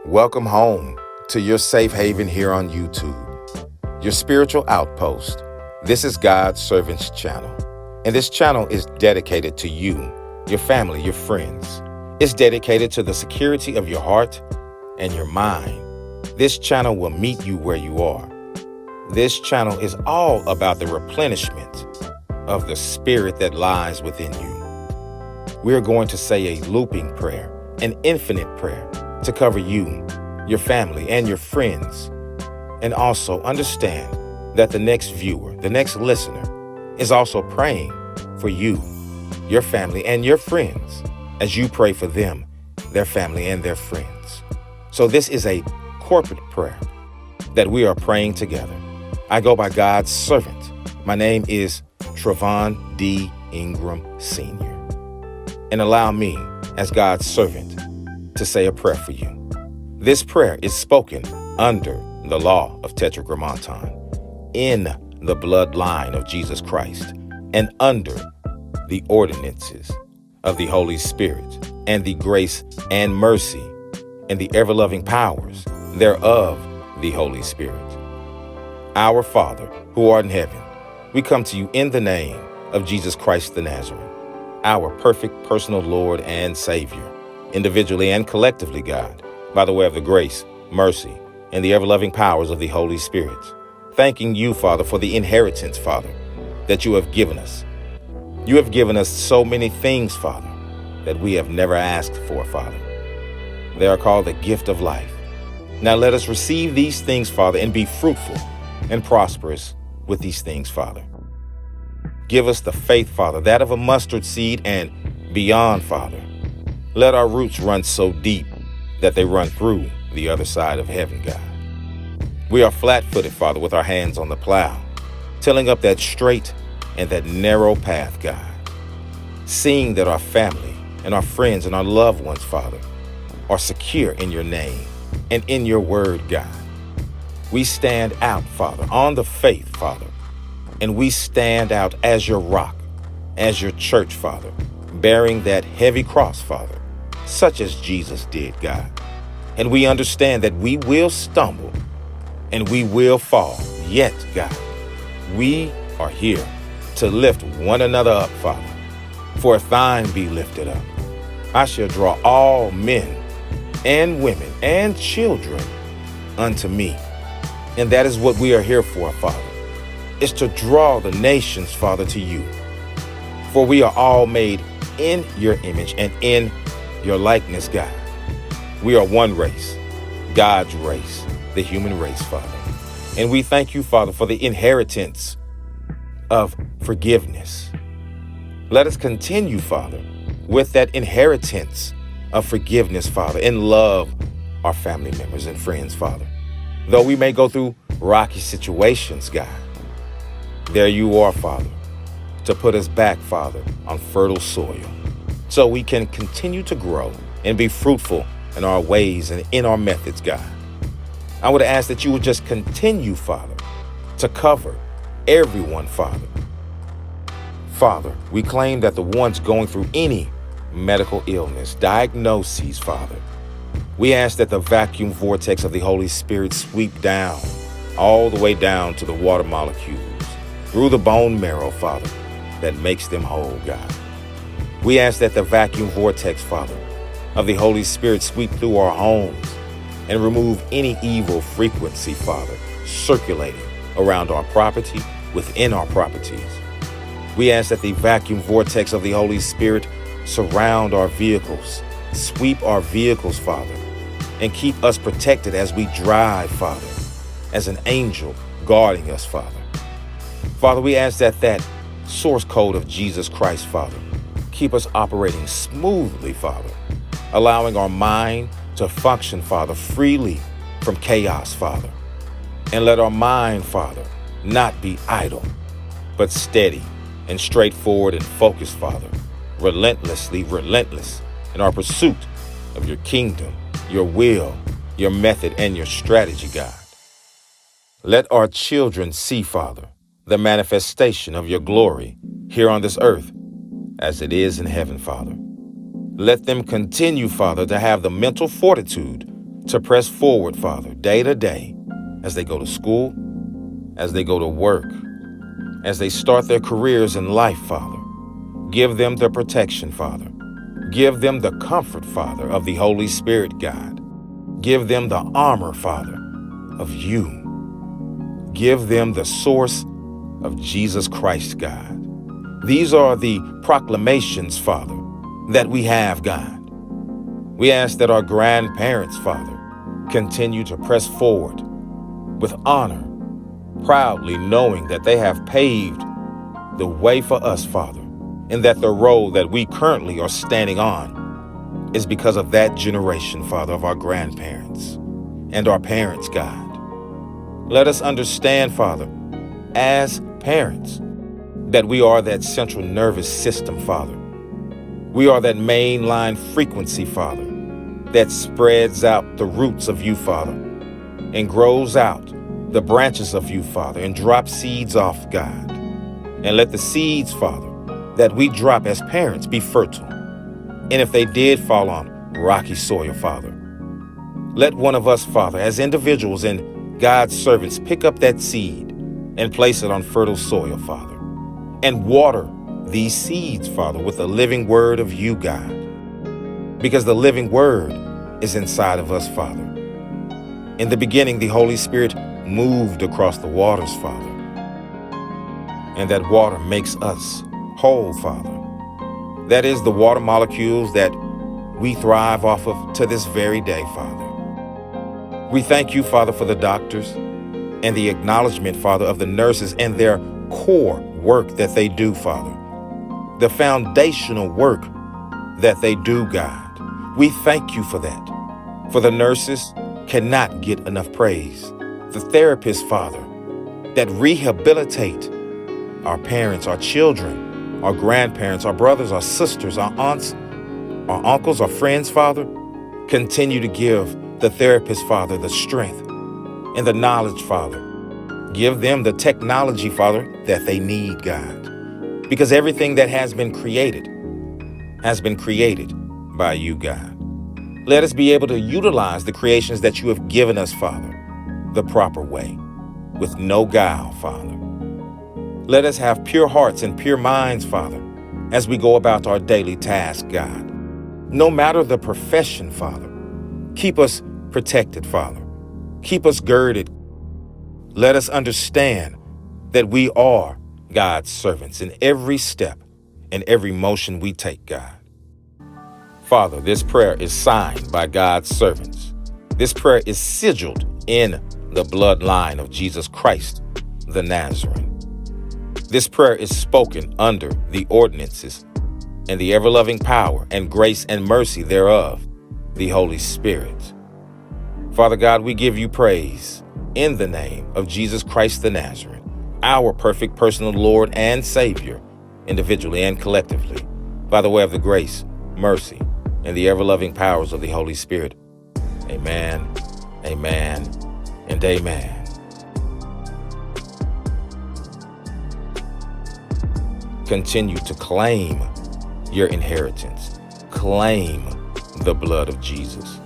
Welcome home to your safe haven here on YouTube, your spiritual outpost. This is God's Servants channel, and this channel is dedicated to you, your family, your friends. It's dedicated to the security of your heart and your mind. This channel will meet you where you are. This channel is all about the replenishment of the spirit that lies within you. We're going to say a looping prayer, an infinite prayer, to cover you, your family, and your friends. And also understand that the next viewer, the next listener, is also praying for you, your family, and your friends as you pray for them, their family, and their friends. So this is a corporate prayer that we are praying together. I go by God's servant. My name is Trevon D. Ingram Sr. And allow me, as God's servant, to say a prayer for you. This prayer is spoken under the law of Tetragrammaton, in the bloodline of Jesus Christ, and under the ordinances of the Holy Spirit, and the grace and mercy and the ever-loving powers thereof the Holy Spirit. Our Father, who art in heaven, we come to you in the name of Jesus Christ the Nazarene, our perfect personal Lord and Savior, individually and collectively, God, by the way of the grace, mercy, and the ever-loving powers of the Holy Spirit. Thanking you, Father, for the inheritance, Father, that you have given us. You have given us so many things, Father, that we have never asked for, Father. They are called the gift of life. Now let us receive these things, Father, and be fruitful and prosperous with these things, Father. Give us the faith, Father, that of a mustard seed and beyond, Father. Let our roots run so deep that they run through the other side of heaven, God. We are flat-footed, Father, with our hands on the plow, tilling up that straight and that narrow path, God. Seeing that our family and our friends and our loved ones, Father, are secure in your name and in your word, God. We stand out, Father, on the faith, Father, and we stand out as your rock, as your church, Father, bearing that heavy cross, Father, such as Jesus did, God. And we understand that we will stumble and we will fall, yet, God, we are here to lift one another up, Father. For if thine be lifted up, I shall draw all men and women and children unto me. And that is what we are here for, Father, is to draw the nations, Father, to you. For we are all made in your image and in your likeness, God. We are one race, God's race, the human race, Father. And we thank you, Father, for the inheritance of forgiveness. Let us continue, Father, with that inheritance of forgiveness, Father, and love our family members and friends, Father. Though we may go through rocky situations, God, there you are, Father, to put us back, Father, on fertile soil, so we can continue to grow and be fruitful in our ways and in our methods, God. I would ask that you would just continue, Father, to cover everyone, Father. Father, we claim that the ones going through any medical illness, diagnoses, Father, we ask that the vacuum vortex of the Holy Spirit sweep down, all the way down to the water molecules, through the bone marrow, Father, that makes them whole, God. We ask that the vacuum vortex, Father, of the Holy Spirit sweep through our homes and remove any evil frequency, Father, circulating around our property, within our properties. We ask that the vacuum vortex of the Holy Spirit surround our vehicles, sweep our vehicles, Father, and keep us protected as we drive, Father, as an angel guarding us, Father. Father, we ask that that source code of Jesus Christ, Father, keep us operating smoothly, Father, allowing our mind to function, Father, freely from chaos, Father. And let our mind, Father, not be idle, but steady and straightforward and focused, Father, relentlessly relentless in our pursuit of your kingdom, your will, your method, and your strategy, God. Let our children see, Father, the manifestation of your glory here on this earth as it is in heaven, Father. Let them continue, Father, to have the mental fortitude to press forward, Father, day to day, as they go to school, as they go to work, as they start their careers in life, Father. Give them the protection, Father. Give them the comfort, Father, of the Holy Spirit, God. Give them the armor, Father, of you. Give them the source of Jesus Christ, God. These are the proclamations, Father, that we have, God. We ask that our grandparents, Father, continue to press forward with honor, proudly knowing that they have paved the way for us, Father, and that the road that we currently are standing on is because of that generation, Father, of our grandparents and our parents, God. Let us understand, Father, as parents, that we are that central nervous system, Father. We are that mainline frequency, Father, that spreads out the roots of you, Father, and grows out the branches of you, Father, and drops seeds off, God. And let the seeds, Father, that we drop as parents be fertile. And if they did fall on rocky soil, Father, let one of us, Father, as individuals and God's servants, pick up that seed and place it on fertile soil, Father, and water these seeds, Father, with the living word of you, God, because the living word is inside of us, Father. In the beginning, the Holy Spirit moved across the waters, Father, and that water makes us whole, Father. That is the water molecules that we thrive off of to this very day, Father. We thank you, Father, for the doctors and the acknowledgement, Father, of the nurses and their core work that they do, Father. The foundational work that they do, God. We thank you for that. For the nurses cannot get enough praise. The therapists, Father, that rehabilitate our parents, our children, our grandparents, our brothers, our sisters, our aunts, our uncles, our friends, Father, continue to give the therapist, Father, the strength and the knowledge, Father. Give them the technology, Father, that they need, God. Because everything that has been created by you, God. Let us be able to utilize the creations that you have given us, Father, the proper way, with no guile, Father. Let us have pure hearts and pure minds, Father, as we go about our daily task, God. No matter the profession, Father, keep us protected, Father. Keep us girded. Let us understand that we are God's servants in every step and every motion we take, God. Father, this prayer is signed by God's servants. This prayer is sigiled in the bloodline of Jesus Christ, the Nazarene. This prayer is spoken under the ordinances and the ever-loving power and grace and mercy thereof, the Holy Spirit. Father God, we give you praise in the name of Jesus Christ the Nazarene, our perfect personal Lord and Savior, individually and collectively, by the way of the grace, mercy, and the ever-loving powers of the Holy Spirit. Amen, amen, and amen. Continue to claim your inheritance. Claim the blood of Jesus.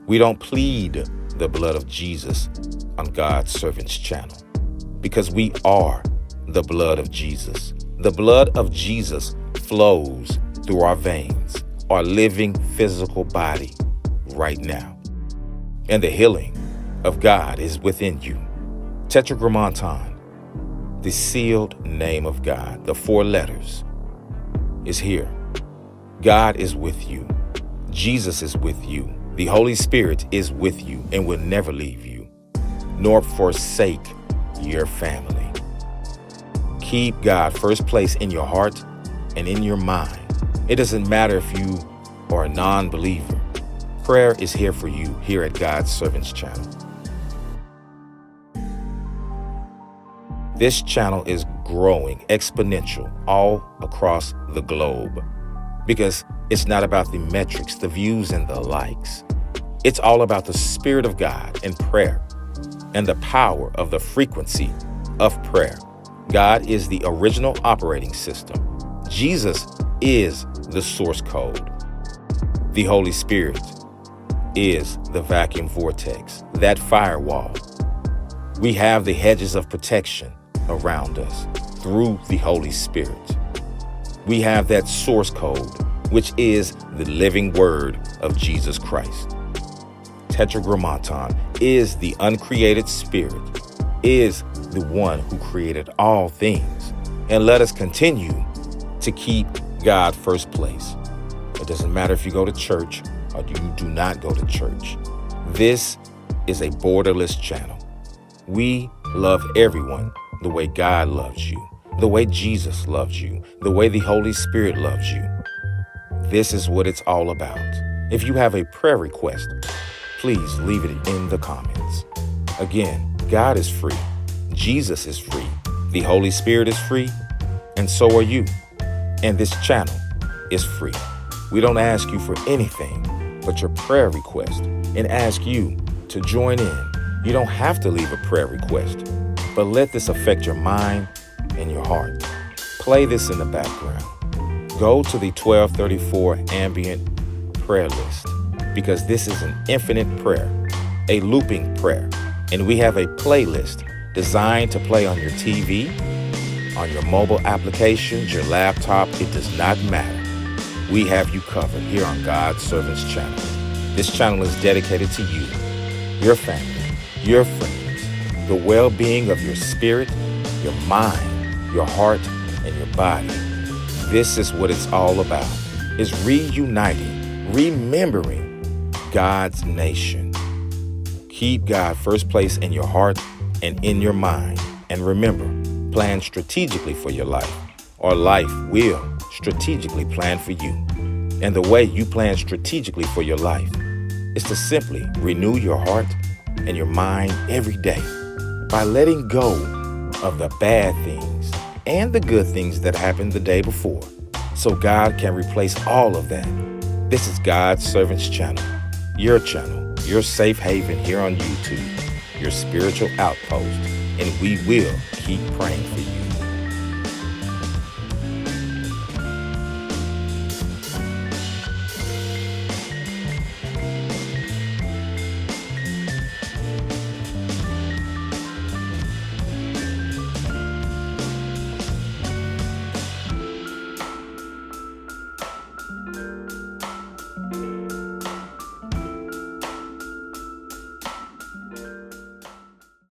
We don't plead the blood of Jesus on God's Servants channel because we are the blood of Jesus. The blood of Jesus flows through our veins, our living physical body right now. And the healing of God is within you. Tetragrammaton, the sealed name of God, the 4 letters, is here. God is with you. Jesus is with you. The Holy Spirit is with you and will never leave you, nor forsake your family. Keep God first place in your heart and in your mind. It doesn't matter if you are a non-believer. Prayer is here for you here at God's Servants channel. This channel is growing exponential all across the globe because it's not about the metrics, the views, and the likes. It's all about the Spirit of God and prayer and the power of the frequency of prayer. God is the original operating system. Jesus is the source code. The Holy Spirit is the vacuum vortex, that firewall. We have the hedges of protection around us through the Holy Spirit. We have that source code, which is the living word of Jesus Christ. Tetragrammaton is the uncreated spirit, is the one who created all things. And let us continue to keep God first place. It doesn't matter if you go to church or you do not go to church. This is a borderless channel. We love everyone the way God loves you, the way Jesus loves you, the way the Holy Spirit loves you. This is what it's all about. If you have a prayer request, please leave it in the comments. Again, God is free. Jesus is free. The Holy Spirit is free. And so are you. And this channel is free. We don't ask you for anything but your prayer request and ask you to join in. You don't have to leave a prayer request, but let this affect your mind and your heart. Play this in the background. Go to the 1234 Ambient prayer list, because this is an infinite prayer, a looping prayer. And we have a playlist designed to play on your TV, on your mobile applications, your laptop. It does not matter. We have you covered here on God's Servants Channel. This channel is dedicated to you, your family, your friends, the well-being of your spirit, your mind, your heart, and your body. This is what it's all about, is reuniting, remembering God's nation. Keep God first place in your heart and in your mind. And remember, plan strategically for your life, or life will strategically plan for you. And the way you plan strategically for your life is to simply renew your heart and your mind every day by letting go of the bad things and the good things that happened the day before, so God can replace all of that. This is God's Servants Channel, your safe haven here on YouTube, your spiritual outpost, and we will keep praying for you.